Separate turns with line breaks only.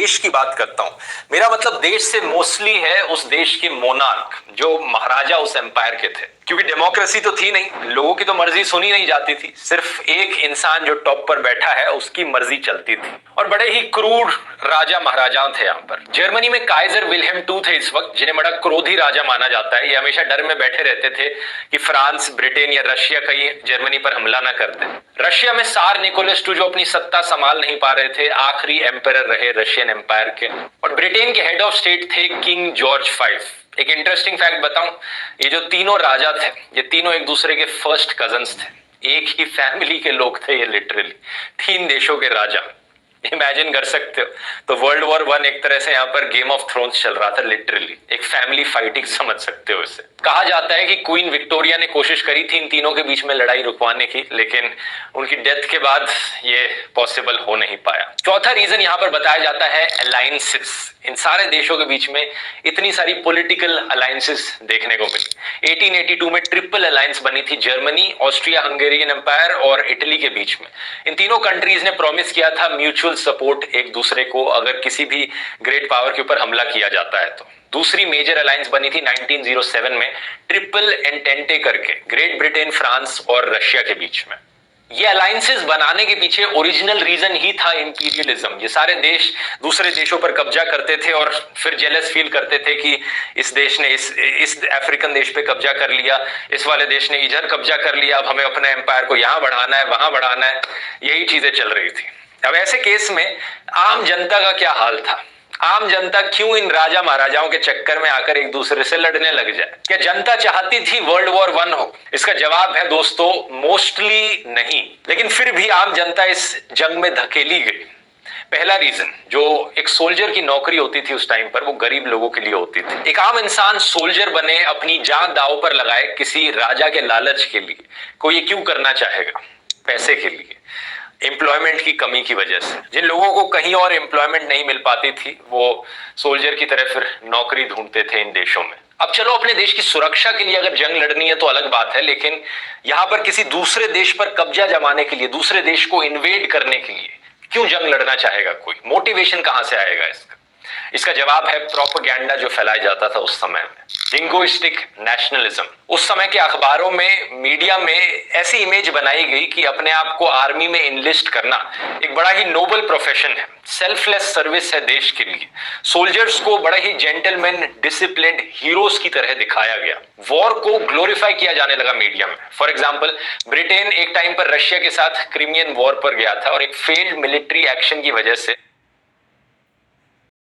देश की बात करता हूं, मेरा मतलब देश से मोस्टली है उस देश के मोनार्क जो महाराजा उस एम्पायर के थे। क्योंकि डेमोक्रेसी तो थी नहीं, लोगों की तो मर्जी सुनी नहीं जाती थी, सिर्फ एक इंसान जो टॉप पर बैठा है उसकी मर्जी चलती थी। और बड़े ही क्रूर राजा महाराजा थे यहाँ पर। जर्मनी में काइजर विल्हेम टू थे इस वक्त, जिन्हें बड़ा क्रोधी राजा माना जाता है। ये हमेशा डर में बैठे रहते थे कि फ्रांस, ब्रिटेन या रशिया कहीं जर्मनी पर हमला ना कर दे। रशिया में सार निकोलस टू जो अपनी सत्ता संभाल नहीं पा रहे थे, आखिरी एम्पायर रहे रशियन एम्पायर के। और ब्रिटेन के हेड ऑफ स्टेट थे किंग जॉर्ज फाइव। एक इंटरेस्टिंग फैक्ट बताऊं, ये जो तीनों राजा थे, ये तीनों एक दूसरे के फर्स्ट कजन्स थे। एक ही फैमिली के लोग थे ये, लिटरली 3 देशों के राजा। इमेजिन कर सकते हो। तो वर्ल्ड वॉर 1 एक तरह से यहाँ पर गेम ऑफ थ्रोन्स चल रहा था, लिटरली एक फैमिली फाइटिंग समझ सकते हो इसे। कहा जाता है कि क्वीन विक्टोरिया ने कोशिश करी थी इन तीनों के बीच में लड़ाई रुकवाने की, लेकिन उनकी डेथ के बाद ये पॉसिबल हो नहीं पाया। चौथा रीजन यहाँ पर बताया जाता है अलायंसेस। इन सारे देशों के बीच में इतनी सारी पॉलिटिकल अलायंसेस देखने को मिली। 1882 में ट्रिपल अलायंस बनी थी जर्मनी, ऑस्ट्रिया हंगेरियन एम्पायर और इटली के बीच में। इन तीनों कंट्रीज ने प्रॉमिस किया था म्यूचुअल सपोर्ट एक दूसरे को, अगर किसी भी ग्रेट पावर के ऊपर हमला किया जाता है तो। दूसरी मेजर अलायंस बनी थी 1907 में ट्रिपल एंटेंटे करके, ग्रेट ब्रिटेन, फ्रांस और रशिया के बीच में। ये अलायंसेस बनाने के पीछे ओरिजिनल रीजन ही था इंपीरियलिज्म। ये सारे देश दूसरे देशों पर कब्जा करते थे और फिर जेलस फील करते थे कि इस देश ने इस अफ्रीकन देश पे कब्जा कर लिया, इस वाले देश ने इधर कब्जा कर लिया, अब हमें अपने एम्पायर को यहाँ बढ़ाना है, वहां बढ़ाना है। यही चीजें चल रही थी। अब ऐसे केस में आम जनता का क्या हाल था? आम जनता क्यों इन राजा महाराजाओं के चक्कर में आकर एक दूसरे से लड़ने लग जाए? क्या जनता चाहती थी वर्ल्ड वॉर 1 हो? इसका जवाब है दोस्तों, मोस्टली नहीं। लेकिन फिर भी आम जनता इस जंग में धकेली गई। पहला रीजन, जो एक सोल्जर की नौकरी होती थी उस टाइम पर, वो गरीब लोगों के लिए होती थी। एक आम इंसान सोल्जर बने, अपनी जान दांव पर लगाए किसी राजा के लालच के लिए। कोई ये क्यों करना चाहेगा? पैसे के लिए, एम्प्लॉयमेंट की कमी की वजह से। जिन लोगों को कहीं और एम्प्लॉयमेंट नहीं मिल पाती थी, वो सोल्जर की तरह फिर नौकरी ढूंढते थे इन देशों में। अब चलो, अपने देश की सुरक्षा के लिए अगर जंग लड़नी है तो अलग बात है, लेकिन यहां पर किसी दूसरे देश पर कब्जा जमाने के लिए, दूसरे देश को इन्वेड करने के लिए क्यों जंग लड़ना चाहेगा कोई? मोटिवेशन कहां से आएगा इसका? इसका जवाब है प्रोपेगेंडा जो फैलाया जाता था उस समय में, लिंग्विस्टिक नेशनलिज्म। उस समय के अखबारों में, मीडिया में ऐसी इमेज बनाई गई कि अपने आप को आर्मी में इनलिस्ट करना एक बड़ा ही नोबल प्रोफेशन है, सेल्फलेस सर्विस है देश के लिए। सोल्जर्स को बड़ा ही जेंटलमैन, डिसिप्लिन्ड हीरोज की तरह दिखाया गया। वॉर को ग्लोरीफाई किया जाने लगा मीडिया में। फॉर एग्जाम्पल, ब्रिटेन एक टाइम पर रशिया के साथ क्रीमियन वॉर पर गया था और एक फेल्ड मिलिट्री एक्शन की वजह से